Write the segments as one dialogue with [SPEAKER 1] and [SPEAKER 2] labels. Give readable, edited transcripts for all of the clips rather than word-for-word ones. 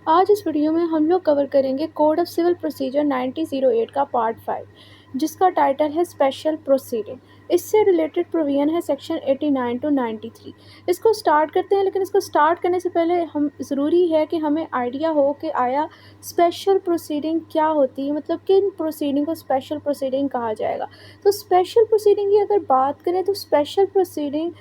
[SPEAKER 1] आज इस वीडियो में हम लोग कवर करेंगे कोड ऑफ सिविल प्रोसीजर 1908 का पार्ट 5, जिसका टाइटल है स्पेशल प्रोसीडिंग। इससे रिलेटेड प्रोविजन है सेक्शन 89 टू 93। इसको स्टार्ट करते हैं, लेकिन इसको स्टार्ट करने से पहले हम ज़रूरी है कि हमें आइडिया हो कि आया स्पेशल प्रोसीडिंग क्या होती है, मतलब किन प्रोसीडिंग को स्पेशल प्रोसीडिंग कहा जाएगा। तो स्पेशल प्रोसीडिंग की अगर बात करें तो स्पेशल प्रोसीडिंग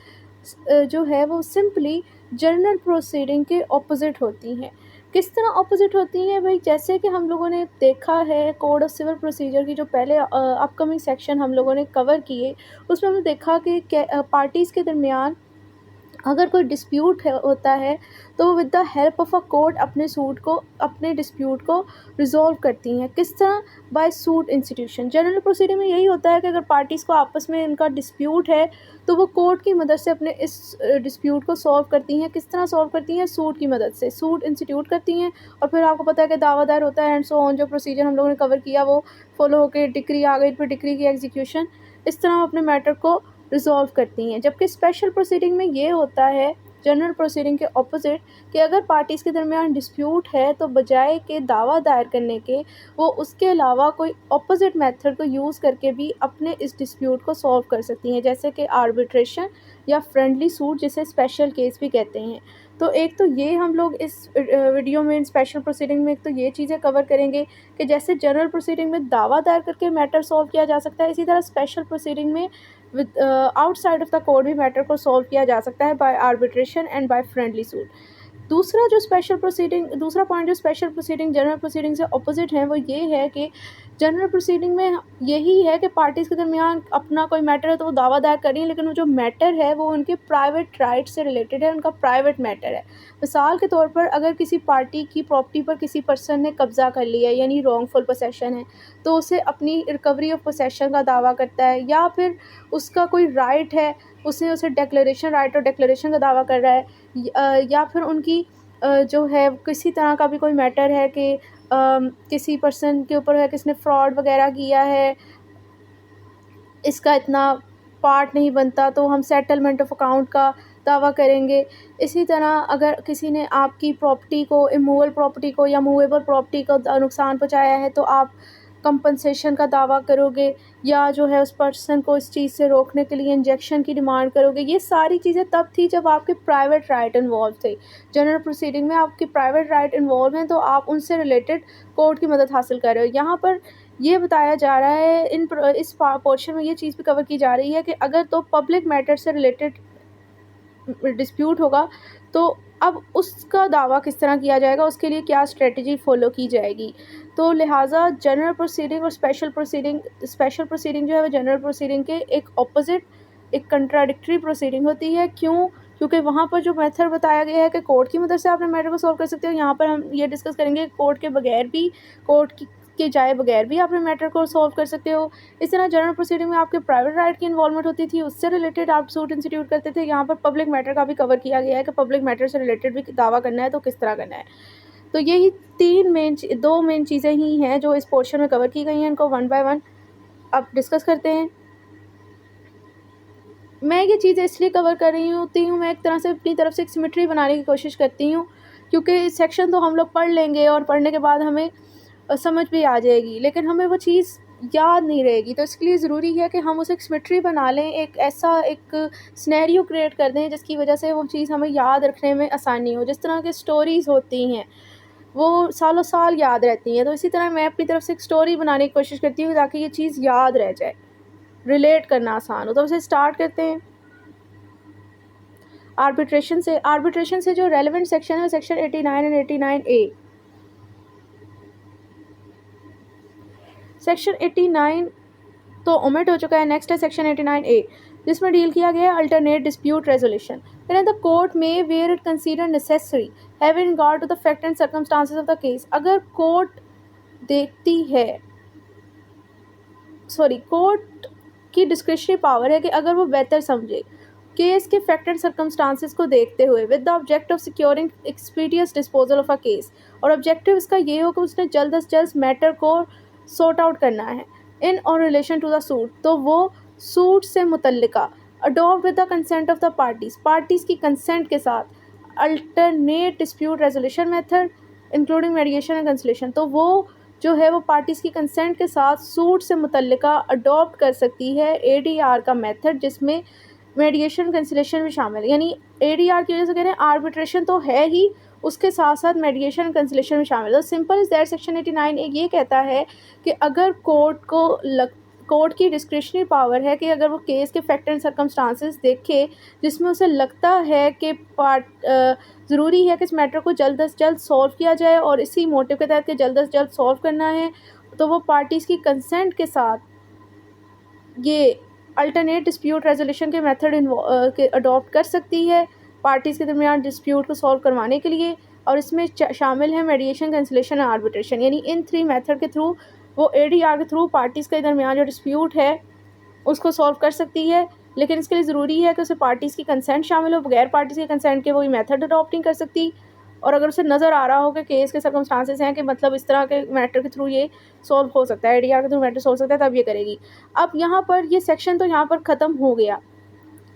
[SPEAKER 1] जो है वो सिंपली जनरल प्रोसीडिंग के ऑपोजिट होती हैं। किस तरह ऑपोजिट होती हैं भाई? जैसे कि हम लोगों ने देखा है कोड ऑफ सिविल प्रोसीजर की जो पहले अपकमिंग सेक्शन हम लोगों ने कवर किए, उसमें हमने देखा कि पार्टीज़ के दरमियान अगर कोई डिस्प्यूट होता है तो वो with the help of a court अपने डिस्प्यूट को रिजॉल्व करती हैं। किस तरह? By suit institution. General proceeding में यही होता है कि अगर पार्टीज़ को आपस में इनका डिस्प्यूट है तो वो कोर्ट की मदद से अपने इस डिस्प्यूट को सॉल्व करती हैं। किस तरह सॉल्व करती हैं? सूट की मदद से। सूट इंस्टीट्यूट करती हैं और फिर आपको पता है कि दावा दायर होता है एंड सो ऑन। जो प्रोसीजर हम लोगों ने कवर किया वो फॉलो होकर डिक्री आ गई, फिर डिक्री की एग्जीक्यूशन। इस तरह हम अपने मैटर को रिजॉल्व करती हैं। जबकि स्पेशल प्रोसीडिंग में ये होता है जनरल प्रोसीडिंग के ऑपोजिट कि अगर पार्टीज़ के दरमियान डिस्प्यूट है तो बजाय के दावा दायर करने के वो उसके अलावा कोई ऑपोजिट मेथड को यूज़ करके भी अपने इस डिस्प्यूट को सॉल्व कर सकती हैं, जैसे कि आर्बिट्रेशन या फ्रेंडली सूट, जिसे स्पेशल केस भी कहते हैं। तो एक तो ये हम लोग इस वीडियो में स्पेशल प्रोसीडिंग में एक तो ये चीज़ें कवर करेंगे कि जैसे जनरल प्रोसीडिंग में दावा दायर करके मैटर सॉल्व किया जा सकता है, इसी तरह स्पेशल प्रोसीडिंग में with outside of the court भी मैटर को सॉल्व किया जा सकता है by arbitration and by friendly suit. दूसरा पॉइंट जो स्पेशल प्रोसीडिंग जनरल प्रोसीडिंग से ऑपोजिट है वो ये है कि जनरल प्रोसीडिंग में यही है कि पार्टीज़ के दरमियान अपना कोई मैटर है तो वो दावा दायर कर रही हैं, लेकिन वो जो मैटर है वो उनके प्राइवेट राइट से रिलेटेड है, उनका प्राइवेट मैटर है। मिसाल के तौर पर अगर किसी पार्टी की प्रॉपर्टी पर किसी पर्सन ने कब्ज़ा कर लिया है, यानी रॉन्गफुल पोसेशन है, तो उसे अपनी रिकवरी ऑफ पोसेशन का दावा करता है, या फिर उसका कोई राइट है, उसे डेक्लेरेशन राइट और डेक्लेरेशन का दावा कर रहा है, या फिर उनकी जो है किसी तरह का भी कोई मैटर है कि किसी पर्सन के ऊपर है कि इसने फ्रॉड वगैरह किया है, इसका इतना पार्ट नहीं बनता, तो हम सेटलमेंट ऑफ अकाउंट का दावा करेंगे। इसी तरह अगर किसी ने आपकी प्रॉपर्टी को, इमूवेबल प्रॉपर्टी को या मूवेबल प्रॉपर्टी को नुकसान पहुंचाया है, तो आप कंपनसेशन का दावा करोगे, या जो है उस पर्सन को इस चीज़ से रोकने के लिए इंजेक्शन की डिमांड करोगे। ये सारी चीज़ें तब थी जब आपके प्राइवेट राइट इन्वॉल्व थे। जनरल प्रोसीडिंग में आपके प्राइवेट राइट इन्वॉल्व हैं तो आप उनसे रिलेटेड कोर्ट की मदद हासिल कर रहे हो। यहाँ पर ये बताया जा रहा है इस पोर्शन में ये चीज़ भी कवर की जा रही है कि अगर तो पब्लिक मैटर से रिलेटेड डिस्प्यूट होगा तो अब उसका दावा किस तरह किया जाएगा, उसके लिए क्या स्ट्रेटजी फॉलो की जाएगी। तो लिहाजा जनरल प्रोसीडिंग और स्पेशल प्रोसीडिंग जो है वो जनरल प्रोसीडिंग के एक ऑपोजिट, एक कंट्राडिक्टरी प्रोसीडिंग होती है। क्यों? क्योंकि वहाँ पर जो मेथड बताया गया है कि कोर्ट की मदद से आप अपने मैटर को सॉल्व कर सकते हो, यहाँ पर हम ये डिस्कस करेंगे कोर्ट के बगैर भी, के जाए बगैर भी आप अपने मैटर को सॉल्व कर सकते हो। इस तरह जनरल प्रोसीडिंग में आपके प्राइवेट राइट की इन्वॉल्वमेंट होती थी, उससे रिलेटेड आप सूट इंस्टीट्यूट करते थे। यहाँ पर पब्लिक मैटर का भी कवर किया गया है कि पब्लिक मैटर से रिलेटेड भी दावा करना है तो किस तरह करना है। तो यही दो मेन चीज़ें ही हैं जो इस पोर्शन में कवर की गई हैं। इनको वन बाय वन अब डिस्कस करते हैं। मैं ये चीज़ें इसलिए कवर कर रही होती हूँ, मैं एक तरह से अपनी तरफ से एक सिमेट्री बनाने की कोशिश करती हूँ, क्योंकि सेक्शन तो हम लोग पढ़ लेंगे और पढ़ने के बाद हमें समझ भी आ जाएगी, लेकिन हमें वो चीज़ याद नहीं रहेगी। तो इसके लिए ज़रूरी है कि हम उसे एक सिमेट्री बना लें, एक सिनेरियो क्रिएट कर दें जिसकी वजह से वो चीज़ हमें याद रखने में आसानी हो। जिस तरह की स्टोरीज़ होती हैं वो सालों साल याद रहती हैं, तो इसी तरह मैं अपनी तरफ से एक स्टोरी बनाने की कोशिश करती हूँ ताकि ये चीज़ याद रह जाए, रिलेट करना आसान हो। तो उसे स्टार्ट करते हैं आर्बिट्रेशन से जो रेलेवेंट सेक्शन है सेक्शन 89 एंड 89A। सेक्शन 89 तो ओमिट हो चुका है, नेक्स्ट है सेक्शन 89A, जिसमें डील किया गया है alternate dispute resolution. The court में where it consider necessary having regard to the fact and circumstances of the case. अगर कोर्ट देखती है, कोर्ट की डिस्क्रिशनरी पावर है कि अगर वो बेहतर समझे केस के फैक्ट एंड सर्कमस्टांसेस को देखते हुए with the object of securing expeditious disposal of a case, और ऑब्जेक्टिव इसका ये हो कि उसने जल्द से जल्द मैटर को सॉर्ट आउट करना है इन और रिलेशन टू द सूट, तो वो सूट से मुतल्लिका adopt with the consent of the parties की कंसेंट के साथ alternate dispute resolution method including mediation and conciliation, तो वो जो है वो पार्टीज़ की कंसेंट के साथ सूट से मुतल्लिका अडॉप्ट कर सकती है ADR का मेथड, जिसमें मेडिएशन कंसिलेशन भी शामिल है। यानी ADR की वजह से कह रहे हैं आर्बिट्रेशन तो है ही, उसके साथ साथ मेडिएशन कंसिलेशन भी शामिल है। तो सिंपल इज़ दैट सेक्शन 89 एक ये कहता है कि अगर कोर्ट की डिस्क्रिशनरी पावर है कि अगर वो केस के फैक्ट एंड सर्कमस्टांसेस देखे जिसमें उसे लगता है कि ज़रूरी है कि इस मैटर को जल्द अज जल्द सॉल्व किया जाए और इसी मोटिव के तहत कि जल्द अज जल्द सॉल्व करना है, तो वो पार्टीज़ की कंसेंट के साथ ये अल्टरनेट डिस्प्यूट रेजोल्यूशन के मेथड के अडॉप्ट कर सकती है पार्टीज़ के दरमियान डिस्प्यूट को सॉल्व करवाने के लिए। और इसमें शामिल है मेडिएशन, कंसिलेशन और आर्बिट्रेशन। यानी इन 3 मेथड के थ्रू वो ADR के थ्रू पार्टीज़ के दरमियान जो डिस्प्यूट है उसको सॉल्व कर सकती है, लेकिन इसके लिए ज़रूरी है कि उसे पार्टीज़ की कंसेंट शामिल हो। बगैर पार्टीज़ के कंसेंट के वो ये मेथड अडॉप्ट नहीं कर सकती। और अगर उसे नज़र आ रहा हो कि केस के सर्कमस्टांसेस हैं कि मतलब इस तरह के मैटर के थ्रू ये सॉल्व हो सकता है, ADR के थ्रू मैटर सॉल्व हो सकता है, तब ये करेगी। अब यहाँ पर ये सेक्शन तो यहाँ पर ख़त्म हो गया।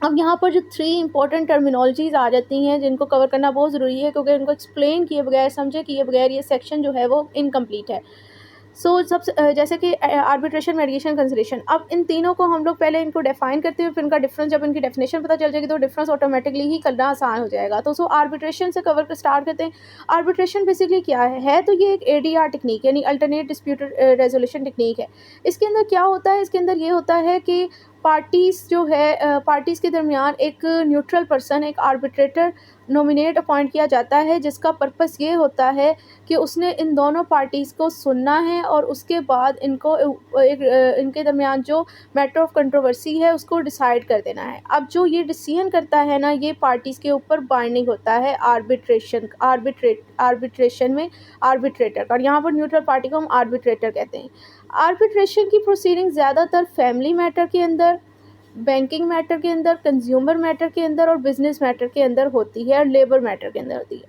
[SPEAKER 1] अब यहाँ पर जो 3 इंपॉर्टेंट टर्मिनोलॉजीज़ आ जाती हैं जिनको कवर करना बहुत ज़रूरी है, क्योंकि उनको एक्सप्लेन किए बगैर, समझे किए बगैर ये सेक्शन जो है वो इनकम्प्लीट है। सबसे जैसे कि आर्बिट्रेशन, मेडिएशन, कंसिलेशन। अब इन तीनों को हम लोग पहले इनको डिफाइन करते हैं, फिर इनका डिफरेंस, जब इनकी डेफिनेशन पता चल जाएगी तो डिफरेंस ऑटोमेटिकली ही करना आसान हो जाएगा। तो आर्बिट्रेशन से कवर स्टार्ट करते हैं। आर्बिट्रेशन बेसिकली क्या है तो ये एक ADR टेक्निक यानी अल्टरनेट डिस्प्यूट रेजोल्यूशन टेक्निक है। इसके अंदर क्या होता है, इसके अंदर ये होता है कि पार्टीज़ जो है पार्टीज़ के दरमियान एक न्यूट्रल पर्सन, एक आर्बिट्रेटर नॉमिनेट अपॉइंट किया जाता है, जिसका पर्पस ये होता है कि उसने इन दोनों पार्टीज़ को सुनना है और उसके बाद इनको इनके दरमियान जो मैटर ऑफ कंट्रोवर्सी है उसको डिसाइड कर देना है। अब जो ये डिसीजन करता है ना, ये पार्टीज़ के ऊपर बाइंडिंग होता है आर्बिट्रेशन में आर्बिट्रेटर का। और यहाँ पर न्यूट्रल पार्टी को हम आर्बिट्रेटर कहते हैं। आर्बिट्रेशन की प्रोसीडिंग ज़्यादातर फैमिली मैटर के अंदर, बैंकिंग मैटर के अंदर, कंज्यूमर मैटर के अंदर और बिजनेस मैटर के अंदर होती है और लेबर मैटर के अंदर होती है।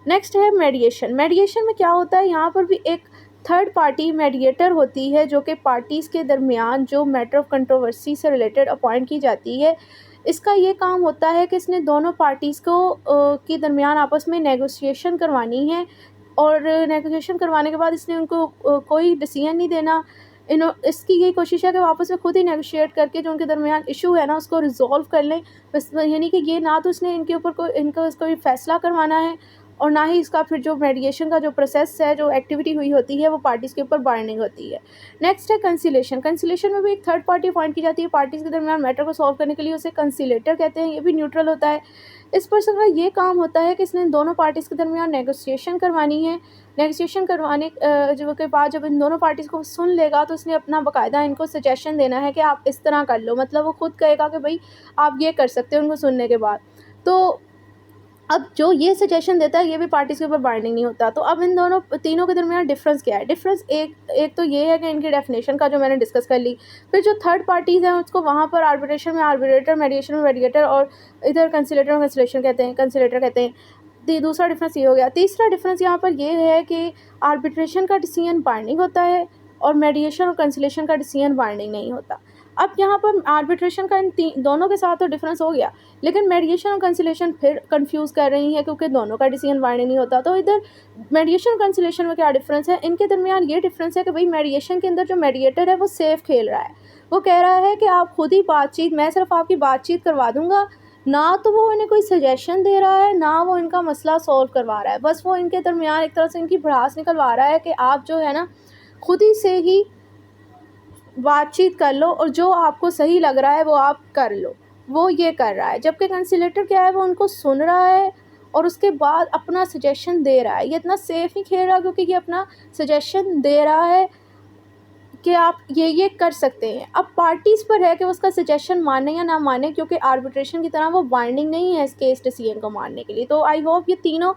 [SPEAKER 1] नेक्स्ट है मेडिएशन। मेडिएशन में क्या होता है, यहाँ पर भी एक थर्ड पार्टी मेडिएटर होती है जो कि पार्टीज़ के दरमियान जो मैटर ऑफ कंट्रोवर्सी से रिलेटेड अपॉइंट की जाती है। इसका ये काम होता है कि इसने दोनों पार्टीज़ को के दरमियान आपस में नेगोशिएशन करवानी है और नेगोशिएशन करवाने के बाद इसने उनको कोई डिसीजन नहीं देना। इसकी यही कोशिश है कि वो आपस में खुद ही नेगोशिएट करके जो उनके दरमियान इशू है ना उसको रिजॉल्व कर लें। बस यानी कि ये ना तो इसने इनके ऊपर कोई फैसला करवाना है और ना ही इसका फिर जो मेडिएशन का जो प्रोसेस है, जो एक्टिविटी हुई होती है, वो पार्टीज़ के ऊपर बाइंडिंग होती है। नेक्स्ट है कंसिलेशन। कंसिलेशन में भी एक थर्ड पार्टी अपॉइंट की जाती है पार्टीज़ के दरमियान मैटर को सॉल्व करने के लिए, उसे कंसिलेटर कहते हैं। ये भी न्यूट्रल होता है। इस पर्सन का ये काम होता है कि इसने दोनों पार्टीज़ के दरमियान नेगोशिएशन करवानी है। नेगोशिएशन करवाने जो के बाद जब इन दोनों पार्टीज़ को सुन लेगा तो इसने अपना बाकायदा इनको सजेशन देना है कि आप इस तरह कर लो। मतलब वो खुद कहेगा कि भाई आप ये कर सकते हो उनको सुनने के बाद। तो अब जो ये सजेशन देता है ये भी पार्टीज़ के ऊपर बाइंडिंग नहीं होता। तो अब इन तीनों के दरमियान डिफरेंस क्या है? डिफरेंस एक तो ये है कि इनकी डेफिनेशन का जो मैंने डिस्कस कर ली। फिर जो थर्ड पार्टीज़ हैं उसको वहाँ पर आर्बिट्रेशन में आर्बिट्रेटर, मेडिएशन में मेडिएटर और इधर कंसिलेटर में कंसिलेटर कहते हैं। दूसरा डिफरेंस ये हो गया। तीसरा डिफरेंस यहाँ पर ये है कि आर्बिट्रेशन का डिसीजन बाइंडिंग होता है और मेडिएशन और कंसिलेशन का डिसीजन बाइंडिंग नहीं होता। अब यहाँ पर आर्बिट्रेशन का इन दोनों के साथ तो डिफरेंस हो गया, लेकिन मेडिएशन और कंसिलेशन फिर कंफ्यूज कर रही हैं क्योंकि दोनों का डिसीजन बाइंडिंग नहीं होता। तो इधर मेडिएशन और कंसिलेशन में क्या डिफरेंस है? इनके दरमियान ये डिफरेंस है कि भाई मेडिएशन के अंदर जो मेडिएटर है वो सेफ खेल रहा है। वो कह रहा है कि आप खुद ही बातचीत, मैं सिर्फ आपकी बातचीत करवा दूंगा, ना तो वो इन्हें कोई सजेशन दे रहा है ना वो इनका मसला सॉल्व करवा रहा है। बस वो इनके दरमियान एक तरह से इनकी भड़ास निकलवा रहा है कि आप जो है ना खुद ही से ही बातचीत कर लो और जो आपको सही लग रहा है वो आप कर लो। वो ये कर रहा है। जबकि कंसिलेटर क्या है, वो उनको सुन रहा है और उसके बाद अपना सजेशन दे रहा है। ये इतना सेफ नहीं खेल रहा क्योंकि ये अपना सजेशन दे रहा है कि आप ये कर सकते हैं। अब पार्टीज़ पर है कि उसका सजेशन माने या ना माने, क्योंकि आर्बिट्रेशन की तरह वो बाइंडिंग नहीं है इस केस डिसीजन को मानने के लिए। तो आई होप ये तीनों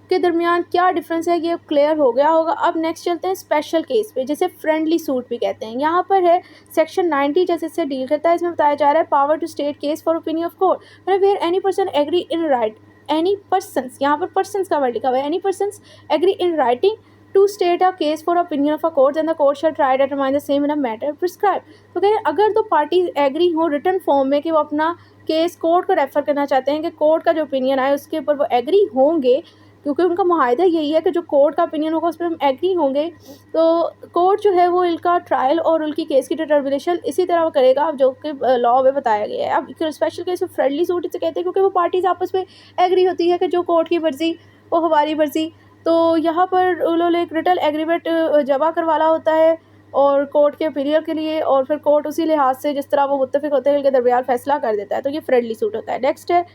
[SPEAKER 1] के दरमियान क्या डिफरेंस है ये क्लियर हो गया होगा। अब नेक्स्ट चलते हैं स्पेशल केस पे, जैसे फ्रेंडली सूट भी कहते हैं। यहाँ पर है सेक्शन 90 जैसे इससे डील करता है। इसमें बताया जा रहा है power to state case for opinion of court, मतलब where any person agree in right, any persons, यहाँ पर पर्सन्स का वर्ड लिखा हुआ है, any persons agree in writing to state a case for opinion of a court and the court shall try determine the same in a matter prescribe. तो कह रहे हैं अगर तो पार्टी एग्री हो रिटर्न फॉर्म में कि वो अपना केस कोर्ट को रेफर करना चाहते हैं, कि कोर्ट का जो ओपिनियन आए उसके ऊपर वो एग्री होंगे, क्योंकि उनका मुआहदा यही है कि जो कोर्ट का ओपिनियन होगा उस पर हम एग्री होंगे, तो कोर्ट जो है वो इनका ट्रायल और उनकी केस की डिटर्मिनेशन इसी तरह करेगा जो कि लॉ में बताया गया है। अब स्पेशल केस में फ्रेंडली सूट इसे कहते हैं क्योंकि वो पार्टीज आपस में एग्री होती है कि जो कोर्ट की मर्ज़ी वो हमारी मर्ज़ी। तो यहाँ पर उन्होंने एक रिटन एग्रीमेंट जमा करवाना होता है और कोर्ट के ओपिनियन के लिए, और फिर कोर्ट उसी लिहाज से जिस तरह वो मुत्तफिक होते हैं उनके दरमियान फैसला कर देता है। तो ये फ्रेंडली सूट होता है। नेक्स्ट है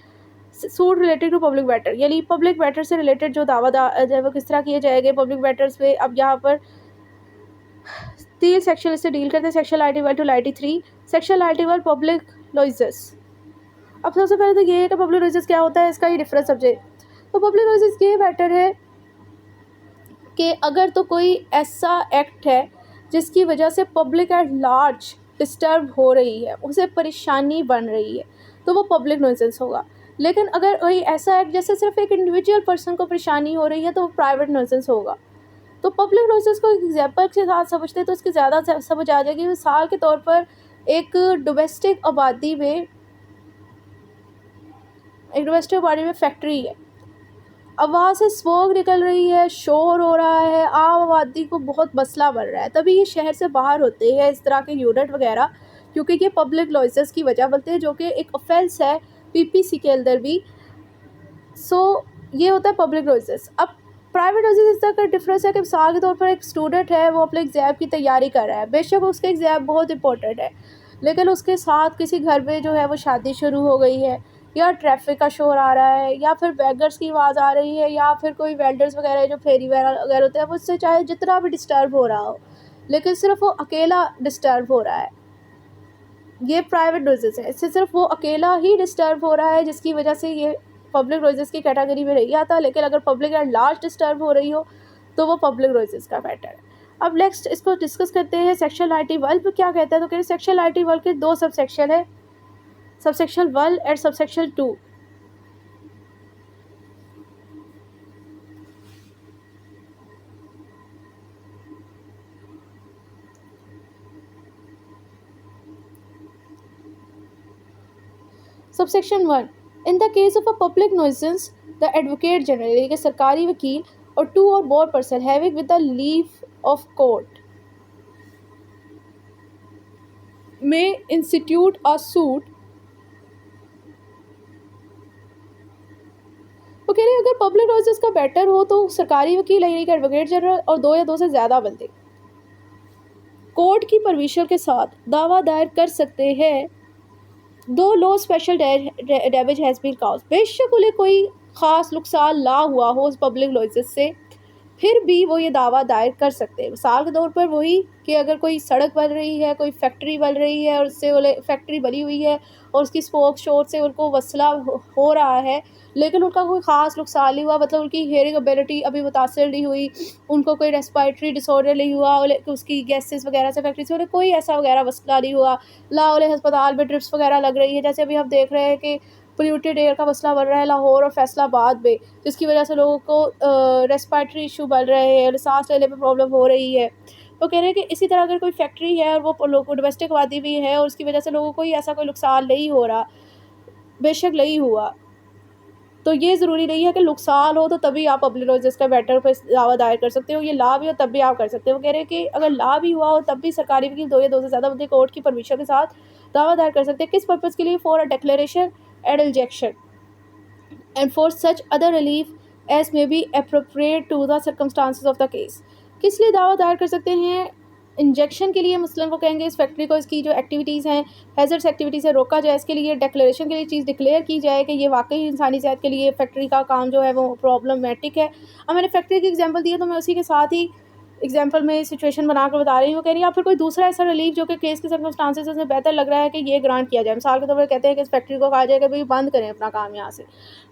[SPEAKER 1] suit related to public matter, यानी पब्लिक मैटर से रिलेटेड जो दावा है वो किस तरह किए जाएंगे पब्लिक मैटर्स पे। अब यहाँ पर 3 सेक्शन इससे डील करते हैं, section 91 to 93। Section 91 public nuisances. अब सबसे पहले तो ये है कि पब्लिक नॉइजेस क्या होता है, इसका ये डिफरेंस सब्जेक्ट। तो पब्लिक नॉइजेस ये मैटर है कि अगर तो कोई ऐसा एक्ट है जिसकी वजह से पब्लिक एट लार्ज डिस्टर्ब हो रही है, उसे परेशानी बन रही है, तो वो पब्लिक न्यूसेंस होगा। लेकिन अगर कोई ऐसा एक्ट जैसे सिर्फ एक इंडिविजुअल पर्सन को परेशानी हो रही है तो वो प्राइवेट न्यूसेंस होगा। तो पब्लिक न्यूसेंस को एग्जाम्पल के साथ समझते तो इसकी ज़्यादा समझ आ जाएगी। मिसाल के तौर पर एक डोमेस्टिक आबादी में फैक्ट्री है, अब वहाँ से स्मोक निकल रही है, शोर हो रहा है, आम आबादी को बहुत मसला बन रहा है। तभी ये शहर से बाहर होते हैं इस तरह के यूनिट वगैरह, क्योंकि ये पब्लिक नॉइसेस की वजह बनते हैं जो कि एक ऑफेंस है पीपीसी के अंदर भी। सो ये होता है पब्लिक नॉइसेस। अब प्राइवेट नॉइसेस इस तरह का डिफरेंस है कि मिसाल के तौर पर एक स्टूडेंट है, वो अपने एग्ज़ाम की तैयारी कर रहा है, बेशक उसके एग्ज़ाम बहुत इंपॉर्टेंट है, लेकिन उसके साथ किसी घर में जो है वो शादी शुरू हो गई है, या ट्रैफिक का शोर आ रहा है, या फिर बैगर्स की आवाज़ आ रही है, या फिर कोई वेल्डर्स वगैरह जो फेरी वगैरह होते हैं, वो उससे चाहे जितना भी डिस्टर्ब हो रहा हो, लेकिन सिर्फ वो अकेला डिस्टर्ब हो रहा है, ये प्राइवेट नॉइजेस है। इससे सिर्फ वो अकेला ही डिस्टर्ब हो रहा है, जिसकी वजह से ये पब्लिक नॉइजेस की कैटेगरी में नहीं आता। लेकिन अगर पब्लिक एट लार्ज डिस्टर्ब हो रही हो तो वो पब्लिक नॉइजेस का मैटर है। अब नेक्स्ट इसको डिस्कस करते हैं सेक्शन 91 पे क्या कहता है। तो कहते हैं सेक्शन 91 के 2 सब सेक्शन है, subsection 1 and subsection 2। Subsection 1, in the case of a public nuisance the advocate general, यानी कि सरकारी वकील, और 2 और more person having with the leave of court में इंस्टीट्यूट अ सूट। वो कह रहे हैं अगर पब्लिक नॉइसेस का मैटर हो तो सरकारी वकील यानी कि एडवोकेट जनरल और 2 या 2 से ज़्यादा बंदे कोर्ट की परमिशन के साथ दावा दायर कर सकते हैं, दो लो special damage has been caused, बेशक उन्हें कोई ख़ास नुकसान ला हुआ हो उस पब्लिक नॉइसेस से, फिर भी वो ये दावा दायर कर सकते हैं। मिसाल के तौर पर वही कि अगर कोई सड़क बन रही है, कोई फैक्ट्री बन रही है और उससे फैक्ट्री बनी हुई है और उसकी स्मोक शोर से उनको मसला हो रहा है, लेकिन उनका कोई ख़ास नुकसान नहीं हुआ, मतलब उनकी हेयरिंग एबिलिटी अभी मुतासर नहीं हुई, उनको कोई रेस्पिरेटरी डिसऑर्डर नहीं हुआ, उसकी गैसेस वगैरह से फैक्ट्री से उन्हें कोई ऐसा वगैरह मसला नहीं हुआ, ला उन्हें अस्पताल में ड्रिप्स वगैरह लग रही है, जैसे अभी हम देख रहे हैं कि पोल्यूटेड एयर का मसला बन रहा है लाहौर और फैसलाबाद में, जिसकी वजह से लोगों को रेस्पिरेटरी इशू बढ़ रहे हैं, सांस लेने में प्रॉब्लम हो रही है। तो कह रहे हैं कि इसी तरह अगर कोई फैक्ट्री है और वो लोग डोमेस्टिक आबादी भी है और उसकी वजह से लोगों को ऐसा कोई नुकसान नहीं हो रहा, बेशक नहीं हुआ, तो ये ज़रूरी नहीं है कि नुकसान हो तो तभी आप पब्लिक नॉइसेस का मैटर पर दावा दायर कर सकते हो, ये ला भी हो तब भी आप कर सकते हो। वो कह रहे हैं कि अगर ला भी हुआ हो तब भी सरकारी वकील 2 या 2 से ज़्यादा बंदे कोर्ट की परमिशन के साथ दावा दायर कर सकते हैं। किस पर्पज़ के लिए? For a declaration and injection and for such other relief as may be appropriate to the circumstances of the case। किस लिए दावा दायर कर सकते हैं? इंजेक्शन के लिए, मसलन वो कहेंगे इस फैक्ट्री को इसकी जो एक्टिविटीज़ हैं हैज़र्ड्स एक्टिविटी से रोका जाए, इसके लिए डिक्लेरेशन के लिए चीज़ डिक्लेयर की जाए कि ये वाकई इंसानी सेहत के लिए फैक्ट्री का काम जो है वो प्रॉब्लमेटिक है। अब मैंने फैक्ट्री की एग्जांपल दी है तो मैं उसी के साथ ही एग्जाम्पल में सिचुएशन बना कर बता रही हूँ। कह रही है या फिर कोई दूसरा ऐसा रिलीफ जो कि केस के सर्कमस्टांसेस में बेहतर लग रहा है कि ये ग्रांट किया जाए। मिसाल के तौर पर कहते हैं कि इस फैक्ट्री को कहा जाए कि भाई बंद करें अपना काम यहाँ से।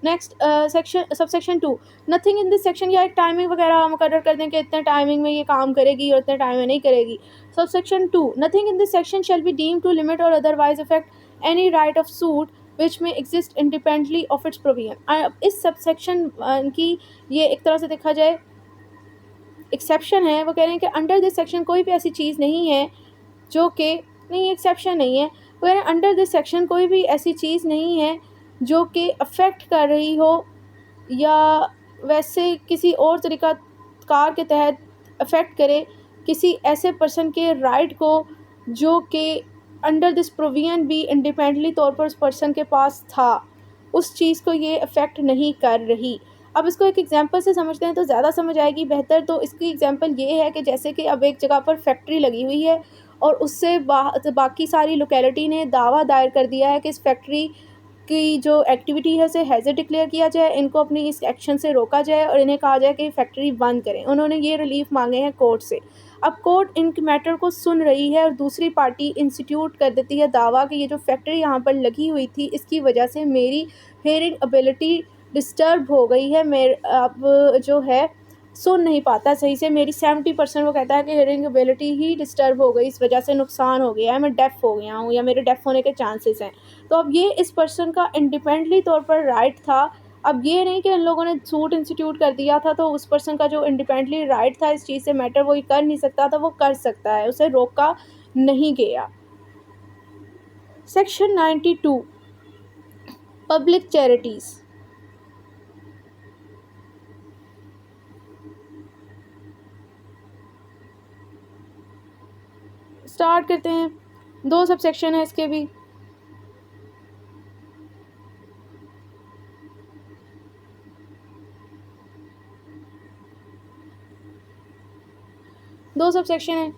[SPEAKER 1] Next section subsection 2, nothing in this section, या एक टाइमिंग वगैरह मुकर्रर कर दें कि इतने टाइमिंग में ये काम करेगी और इतने टाइम में नहीं करेगी। Subsection 2, nothing in this section shall be deemed to limit or otherwise affect any right of suit which may exist independently of its provision. इस सबसेक्शन की ये एक तरह से देखा जाए एक्सेप्शन है। वो कह रहे हैं कि अंडर दिस सेक्शन कोई भी ऐसी चीज़ नहीं है जो कि, नहीं एक्सेप्शन नहीं है, वो कह रहे हैं अंडर दिस सेक्शन कोई भी ऐसी चीज़ नहीं है जो कि अफेक्ट कर रही हो या वैसे किसी और तरीका कार के तहत अफेक्ट करे किसी ऐसे पर्सन के राइट को जो कि अंडर दिस प्रोविजन भी इंडिपेंडेंटली तौर पर उस पर्सन के पास था, उस चीज़ को ये अफेक्ट नहीं कर रही। अब इसको एक एग्जांपल से समझते हैं तो ज़्यादा समझ आएगी बेहतर। तो इसकी एग्जांपल ये है कि जैसे कि अब एक जगह पर फैक्ट्री लगी हुई है और उससे बाकी सारी लोकेलिटी ने दावा दायर कर दिया है कि इस फैक्ट्री की जो एक्टिविटी है उसे हैज़र्ड डिक्लेयर किया जाए, इनको अपनी इस एक्शन से रोका जाए और इन्हें कहा जाए कि फैक्ट्री बंद करें। उन्होंने ये रिलीफ मांगे हैं कोर्ट से। अब कोर्ट इनके मैटर को सुन रही है और दूसरी पार्टी इंस्टीट्यूट कर देती है दावा कि ये जो फैक्ट्री यहाँ पर लगी हुई थी इसकी वजह से मेरी हेयरिंग एबिलिटी डिस्टर्ब हो गई है, मेरे अब जो है सुन नहीं पाता सही से, मेरी 70% वो कहता है कि हेयरिंग एबिलिटी ही डिस्टर्ब हो गई, इस वजह से नुकसान हो गया है, मैं डेफ़ हो गया हूँ या मेरे डेफ़ होने के चांसेस हैं। तो अब ये इस पर्सन का इंडिपेंडेंटली तौर पर राइट था। अब ये नहीं कि इन लोगों ने सूट इंस्टीट्यूट कर दिया था तो उस पर्सन का जो इंडिपेंडेंटली राइट था इस चीज़ से मैटर वो कर नहीं सकता था, वो कर सकता है, उसे रोका नहीं गया। Section 92 public charities. स्टार्ट करते हैं। 2 सब सेक्शन है इसके भी। दो सब सेक्शन है।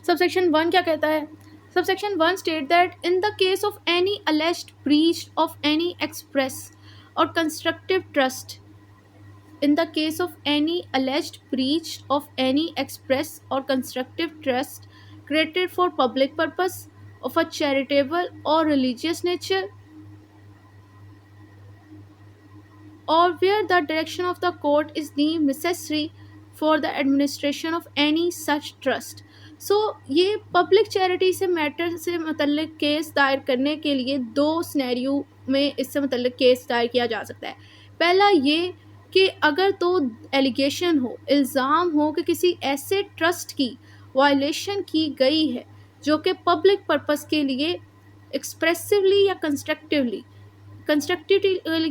[SPEAKER 1] सबसेक्शन 1 क्या कहता है? Subsection 1 state that in the case of any alleged breach of any express or constructive trust, in the case of any alleged breach of any express or constructive trust created for public purpose of a charitable or religious nature, or where the direction of the court is deemed necessary for the administration of any such trust. सो ये public charity से matter से मतलब case दायर करने के लिए 2 scenario में इससे मतलब केस दायर किया जा सकता है। पहला ये कि अगर तो एलिगेशन हो, इल्ज़ाम हो कि किसी ऐसे ट्रस्ट की वायलेशन की गई है जो कि पब्लिक पर्पस के लिए एक्सप्रेसिवली या कंस्ट्रक्टिव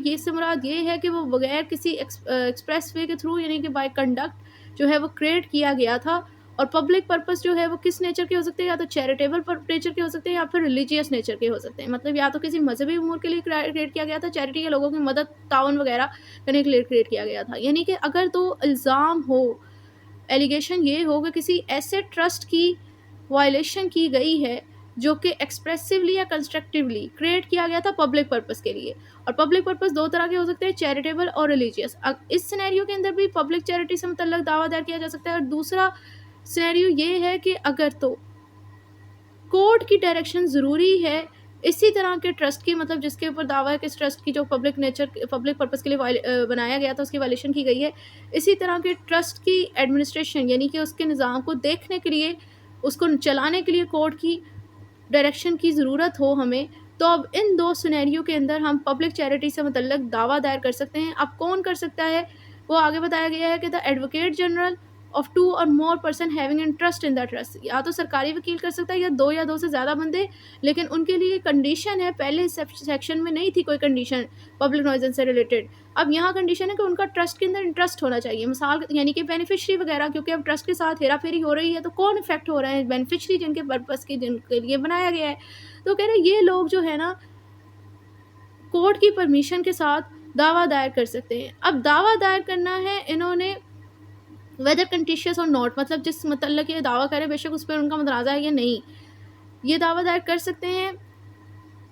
[SPEAKER 1] ये से मुराद ये है कि वो बगैर किसी एक्सप्रेस वे के थ्रू यानी कि बाय कंडक्ट जो है वो क्रिएट किया गया था। और पब्लिक पर्पस जो है वो किस नेचर के हो सकते हैं, या तो चैरिटेबल नेचर के हो सकते हैं या फिर रिलीजियस नेचर के हो सकते हैं। मतलब या तो किसी मजहबी उमूर के लिए क्रिएट किया गया था, चैरिटी के लोगों की मदद ताउन वगैरह करने के लिए क्रिएट किया गया था। यानी कि अगर तो इल्ज़ाम हो, एलिगेशन ये हो कि किसी ऐसे ट्रस्ट की वायलेशन की गई है जो कि एक्सप्रेसिवली या कंस्ट्रक्टिवली क्रिएट किया गया था पब्लिक पर्पस के लिए। और पब्लिक पर्पस 2 तरह के हो सकते हैं, चैरिटेबल और रिलीजियस। इस सिनेरियो के अंदर भी पब्लिक चैरिटी से मुतल्लिक दावा दायर किया जा सकता है। और दूसरा सिनेरियो ये है कि अगर तो कोर्ट की डायरेक्शन ज़रूरी है इसी तरह के ट्रस्ट की, मतलब जिसके ऊपर दावा है कि इस ट्रस्ट की जो पब्लिक पर्पस के लिए बनाया गया था उसकी वायलेशन की गई है, इसी तरह के ट्रस्ट की एडमिनिस्ट्रेशन यानी कि उसके निज़ाम को देखने के लिए, उसको चलाने के लिए कोर्ट की डायरेक्शन की ज़रूरत हो हमें, तो अब इन 2 सिनेरियो के अंदर हम पब्लिक चैरिटी से मुतल्लिक दावा दायर कर सकते हैं। अब कौन कर सकता है वो आगे बताया गया है कि द एडवोकेट जनरल ऑफ 2 और more person having interest in the trust. या तो सरकारी वकील कर सकता है या 2 से ज़्यादा बंदे, लेकिन उनके लिए कंडीशन है, पहले सेक्शन में नहीं थी कोई कंडीशन पब्लिक नॉइजेंस से रिलेटेड। अब यहाँ कंडीशन है कि उनका ट्रस्ट के अंदर इंटरेस्ट होना चाहिए। मिसाल यानी कि बेनिफिशरी वगैरह, क्योंकि अब ट्रस्ट के साथ हेरा फेरी हो रही है तो कौन इफेक्ट हो रहे हैं? बेनिफिशरी जिनके पर्पस की जिनके लिए बनाया गया है। तो कह रहे ये लोग जो है ना कोर्ट की परमिशन के साथ दावा दायर कर सकते हैं। अब दावा दायर करना है इन्होंने वेदर कंटिशियस और नॉट, मतलब जिस मतलब ये दावा करे बेशक उस पर उनका मुतनाज़ा है या नहीं, ये दावा दायर कर सकते हैं।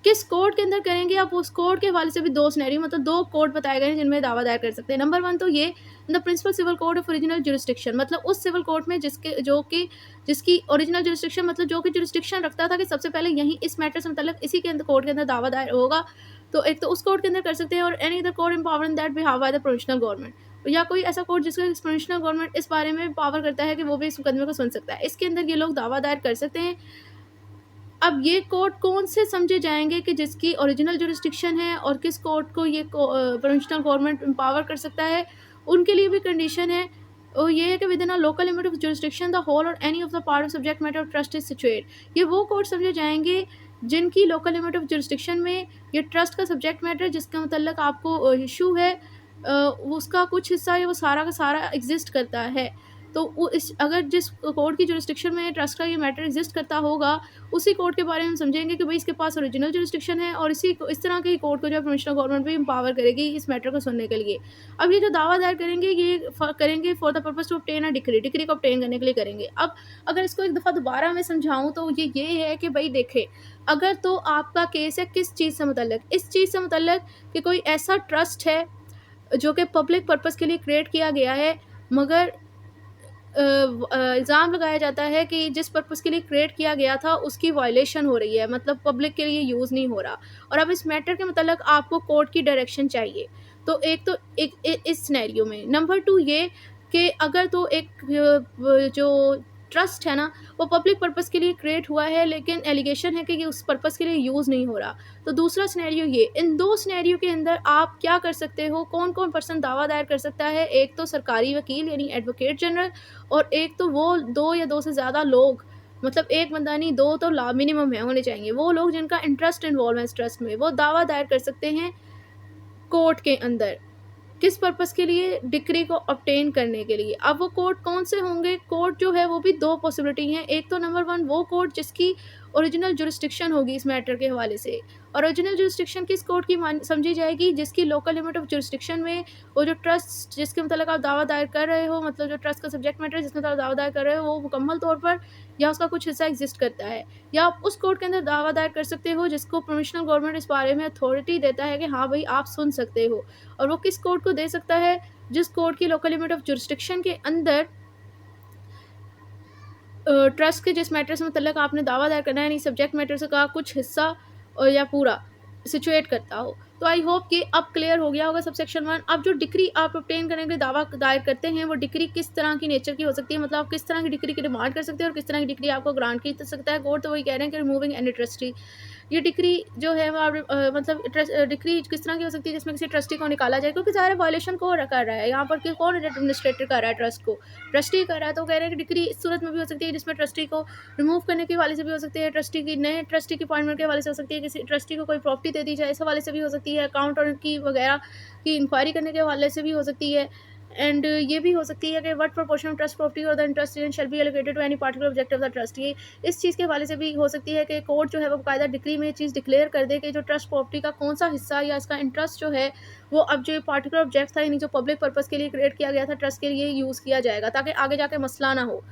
[SPEAKER 1] किस कोर्ट के अंदर करेंगे? आप उस कोर्ट के हवाले से भी 2 सिनेरियो मतलब 2 कोर्ट बताए गए हैं जिनमें दावा दायर कर सकते हैं। नंबर 1 तो ये the principal civil court of original jurisdiction, मतलब उस सिविल कोर्ट में जिसकी ओरिजिनल जुरिस्डिक्शन मतलब जो कि जुरिस्डिक्शन रखता था कि सबसे पहले यहीं इस मैटर से मतलब इसी के अंदर कोर्ट के अंदर दावा दायर होगा। तो एक तो उस कोर्ट के अंदर कर सकते हैं, और any other court empower in that behalf by the provincial government, या कोई ऐसा कोर्ट जिसका प्रोविंशियल गवर्नमेंट इस बारे में पावर करता है कि वो भी इस मुकदमे को सुन सकता है। इसके अंदर ये लोग दावा दायर कर सकते हैं। अब ये कोर्ट कौन से समझे जाएंगे कि जिसकी ओरिजिनल जुरिस्डिक्शन है और किस कोर्ट को ये प्रोविंशियल गवर्नमेंट एम्पावर कर सकता है, उनके लिए भी कंडीशन है। और ये है कि within a local limit of jurisdiction the whole or any of the part of subject matter of trust is situate. ये वो कोर्ट समझे जाएंगे जिनकी लोकल लिमिट ऑफ जुरिस्डिक्शन में ये ट्रस्ट का सब्जेक्ट मैटर जिसका मतलब आपको इशू है उसका कुछ हिस्सा है वो सारा का सारा एग्ज़िस्ट करता है। तो वो इस अगर जिस कोर्ट की जुरिस्डिक्शन में ट्रस्ट का ये मैटर एग्ज़िस्ट करता होगा, उसी कोर्ट के बारे में हम समझेंगे कि भई इसके पास ओरिजिनल जुरिस्डिक्शन है और इस तरह के ही कोर्ट को जो है प्रोविंशियल गवर्नमेंट भी एम्पावर करेगी इस मैटर को सुनने के लिए। अब ये जो दावा दायर करेंगे ये करेंगे for the purpose to obtain a decree, decree को ऑब्टेन करने के लिए करेंगे। अब अगर इसको एक दफ़ा दोबारा मैं समझाऊँ तो ये है कि भई देखें, अगर तो आपका केस है किस चीज़ से मुतल्लिक? इस चीज़ से मुतल्लिक कि कोई ऐसा ट्रस्ट है जो कि पब्लिक पर्पज़ के लिए क्रिएट किया गया है, मगर इल्ज़ाम लगाया जाता है कि जिस पर्पज़ के लिए क्रिएट किया गया था उसकी वायलेशन हो रही है, मतलब पब्लिक के लिए यूज़ नहीं हो रहा और अब इस मैटर के मतलब आपको कोर्ट की डायरेक्शन चाहिए। तो एक तो इस सिनेरियो में नंबर 2 ये कि अगर तो एक जो ट्रस्ट है ना वो पब्लिक पर्पज़ के लिए क्रिएट हुआ है लेकिन एलिगेशन है कि ये उस पर्पज़ के लिए यूज़ नहीं हो रहा। तो दूसरा सिनेरियो ये, इन 2 सिनेरियो के अंदर आप क्या कर सकते हो, कौन-कौन पर्सन दावा दायर कर सकता है? एक तो सरकारी वकील यानी एडवोकेट जनरल और एक तो वो 2 या 2 से ज़्यादा लोग, मतलब 1 बंदा नहीं 2 तो ला मिनिमम है होने चाहिए। वो लोग जिनका इंटरेस्ट इन्वॉल्व है इस ट्रस्ट में, वो दावा दायर कर सकते हैं कोर्ट के अंदर। किस पर्पज़ के लिए? डिक्री को ऑब्टेन करने के लिए। अब वो कोर्ट कौन से होंगे? कोर्ट जो है वो भी 2 पॉसिबिलिटी हैं। एक तो नंबर 1 वो कोर्ट जिसकी ओरिजिनल जुरिस्डिक्शन होगी इस मैटर के हवाले से। ओरिजिनल जुरिस्डिक्शन किस कोर्ट की समझी जाएगी? जिसकी लोकल लिमिट ऑफ जुरिस्डिक्शन में वो जो ट्रस्ट जिसके मतलब आप दावा दायर कर रहे हो, मतलब जो ट्रस्ट का सब्जेक्ट मैटर है जिसमें आप दावा दायर कर रहे हो वो मुकम्मल तौर पर या उसका कुछ हिस्सा एग्ज़िस्ट करता है। या आप उस कोर्ट के अंदर दावा दायर कर सकते हो जिसको प्रोविंशियल गवर्नमेंट इस बारे में अथॉरिटी देता है कि हाँ भाई आप सुन सकते हो। और वो किस कोर्ट को दे सकता है? जिस कोर्ट की लोकल लिमिट ऑफ जुरिस्डिक्शन के अंदर ट्रस्ट के जिस मैटर से मुतल्लिक आपने दावा दायर करना है यानी सब्जेक्ट मैटर से का कुछ हिस्सा या पूरा सिचुएट करता हो। तो आई होप कि अब क्लियर हो गया होगा सबसेक्शन 1। अब जो डिक्री आप ऑब्टेन करने के लिए दावा दायर करते हैं वो डिक्री किस तरह की नेचर की हो सकती है, मतलब आप किस तरह की डिक्री की डिमांड कर सकते हैं और किस तरह की डिक्री आपको ग्रांट की सकता है कोर्ट। तो वही कह रहे हैं कि रिमूविंग एनी ट्रस्टी, ये डिक्री जो है वो आप मतलब डिक्री किस तरह की हो सकती है जिसमें किसी ट्रस्टी को निकाला जाए, क्योंकि ज़ाहिर है वायलेशन कौन कर रहा है यहाँ पर कि कौन एडमिनिस्ट्रेटर कर रहा है ट्रस्ट को, ट्रस्टी कर रहा है। तो कह रहे हैं कि डिक्री इस सूरत में भी हो सकती है जिसमें ट्रस्टी को रिमूव करने के हवाले से भी हो सकती है, ट्रस्टी की नए ट्रस्टी की अपॉइंटमेंट के हवाले से हो सकती है, किसी ट्रस्टी को कोई प्रॉपर्टी दे दी जाए इस हवाले से भी हो सकती है, अकाउंट और की वगैरह की इंक्वायरी करने के हवाले से भी हो सकती है। एंड ये भी हो सकती है कि what proportion of trust property or the interest shall be allocated to any particular object of the trust. ये इस चीज़ के हवाले से भी हो सकती है कि कोर्ट जो है वो बाकायदा डिक्री में ये चीज़ डिक्लेयर कर दे कि जो ट्रस्ट प्रॉपर्टी का कौन सा हिस्सा या इसका इंटरेस्ट जो है वो अब जो पार्टिकुलर ऑब्जेक्ट था यानी जो पब्लिक पर्पज़ के लिए क्रिएट किया गया था ट्रस्ट के लिए यूज़ किया जाएगा, ताकि आगे जाके मसला ना हो।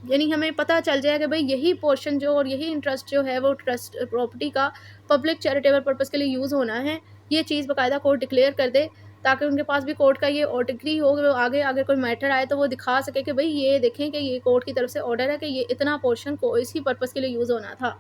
[SPEAKER 1] यानी हमें पता चल जाए कि भाई यही पोर्शन जो और यही इंटरेस्ट जो है वो ट्रस्ट प्रॉपर्टी का पब्लिक चैरिटेबल पर्पज़ के लिए यूज़ होना है। ये चीज़ बाकायदा कोर्ट डिक्लेयर कर दे ताकि उनके पास भी कोर्ट का ये डिग्री हो, वो आगे अगर कोई मैटर आए तो वो दिखा सके कि भाई ये देखें कि ये कोर्ट की तरफ से ऑर्डर है कि ये इतना पोर्शन को इसी पर्पज़ के लिए यूज़ होना था।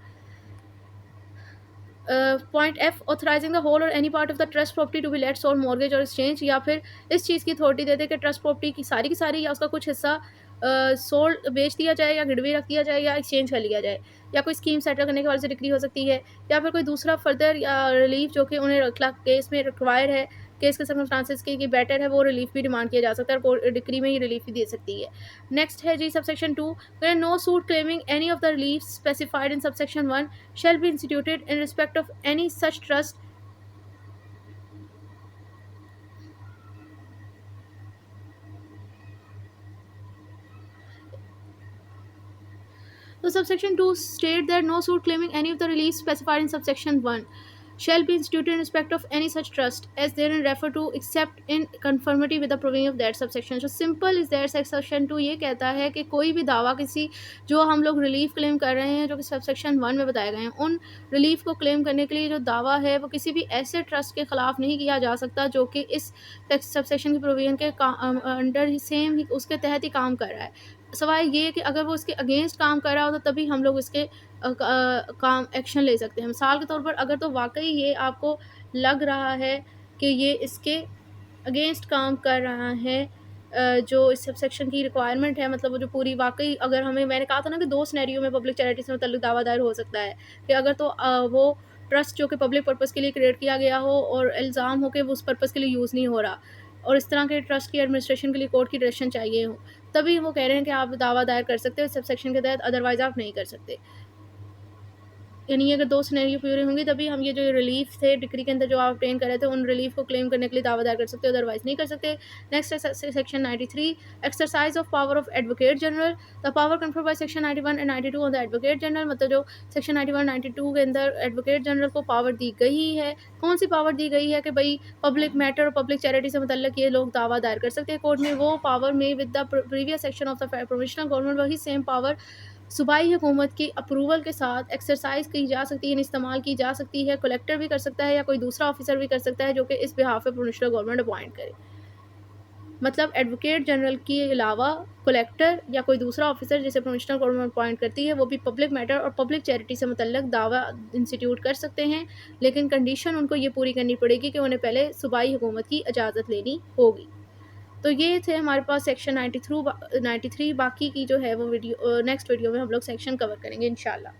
[SPEAKER 1] Point F, authorising the whole or any part of the trust property to be lets or mortgage or exchange, या फिर इस चीज़ की अथॉरिटी दे दे कि ट्रस्ट प्रॉपर्टी की सारी या उसका कुछ हिस्सा सोल्ड बेच दिया जाए या गिरवी रख दिया जाए या एक्सचेंज कर लिया जाए, या कोई स्कीम सेटल करने के वाले से डिक्री हो सकती है, या फिर कोई दूसरा फर्दर या रिलीफ जो कि उन्हें केस में रिक्वायर है, केस के सर्कमस्टांसेस के कि बेटर है वो रिलीफ भी डिमांड किया जा सकता है और डिक्री में ये रिलीफ भी दे सकती है। नेक्स्ट है G subsection 2, where no suit claiming any of the relief specified in subsection 1 shall be instituted in respect of any such trust। So subsection 2 state that no suit claiming any of the reliefs specified in subsection 1 shall be instituted in respect of any such trust as therein refer to except in conformity with the provision of that subsection। So simple is that subsection 2 ये कहता है कि कोई भी दावा किसी जो हम लोग रिलीफ क्लेम कर रहे हैं जो कि सबसेक्शन 1 में बताए गए हैं, उन रिलीफ को क्लेम करने के लिए जो दावा है वो किसी भी ऐसे ट्रस्ट के खिलाफ नहीं किया जा सकता जो कि इस सबसेक्शन की प्रोविजन के अंडर ही सेम ही उसके तहत ही काम कर रहा है। सवाल ये है कि अगर वो इसके अगेंस्ट काम कर रहा हो तो तभी हम लोग इसके काम एक्शन ले सकते हैं। मिसाल के तौर पर अगर तो वाकई ये आपको लग रहा है कि ये इसके अगेंस्ट काम कर रहा है, जो इस सबसेक्शन की रिक्वायरमेंट है, मतलब वो जो पूरी वाकई अगर हमें मैंने कहा था ना कि 2 सिनेरियो में पब्लिक चैरिटी से मुतल्लिक दावा दायर हो सकता है कि अगर तो वो ट्रस्ट जो कि पब्लिक पर्पज़ के लिए क्रिएट किया गया हो और इल्ज़ाम हो कि वो उस पर्पज़ के लिए यूज़ नहीं हो रहा और इस तरह के ट्रस्ट की एडमिनिस्ट्रेशन के लिए कोर्ट की डायरेक्शन चाहिए हो, तभी वो कह रहे हैं कि आप दावा दायर कर सकते हो इस सबसेक्शन के तहत, अदरवाइज़ आप नहीं कर सकते। यानी अगर 2 सिनेरियो पूरी होंगी तभी हम ये जो रिलीफ थे डिक्री के अंदर जो आप ऑब्टेन कर रहे थे उन रिलीफ को क्लेम करने के लिए दावा दायर कर सकते हो, अदरवाइज नहीं कर सकते। नेक्स्ट है section 93, exercise of power of advocate general. The power conferred by section 91 and 92 on the advocate general, मतलब जो सेक्शन 91 92 के अंदर एडवोकेट जनरल को पावर दी गई है। कौन सी पावर दी गई है कि भाई पब्लिक मैटर और पब्लिक चैरिटी से मुतल्लिक ये लोग दावा दायर कर सकते हैं कोर्ट में। वो पावर में with the previous section of the provisional government, वही सेम पावर सूबाई हुकूमत की अप्रूवल के साथ एक्सरसाइज की जा सकती है, इस्तेमाल की जा सकती है। कलेक्टर भी कर सकता है या कोई दूसरा ऑफिसर भी कर सकता है जो कि इस बिहाफ पे प्रोविंशियल गवर्नमेंट अपॉइंट करे। मतलब एडवोकेट जनरल के अलावा कलेक्टर या कोई दूसरा ऑफिसर जिसे प्रोविंशियल गवर्नमेंट अपॉइंट करती है वो भी पब्लिक मैटर और पब्लिक चैरिटी से मुतल्लिक दावा इंस्टीट्यूट कर सकते हैं, लेकिन कंडीशन उनको ये पूरी करनी पड़ेगी कि उन्हें पहले सूबाई हुकूमत की इजाज़त लेनी होगी। तो ये थे हमारे पास सेक्शन 93। बाकी की जो है वो वीडियो नेक्स्ट वीडियो में हम लोग सेक्शन कवर करेंगे इंशाल्लाह।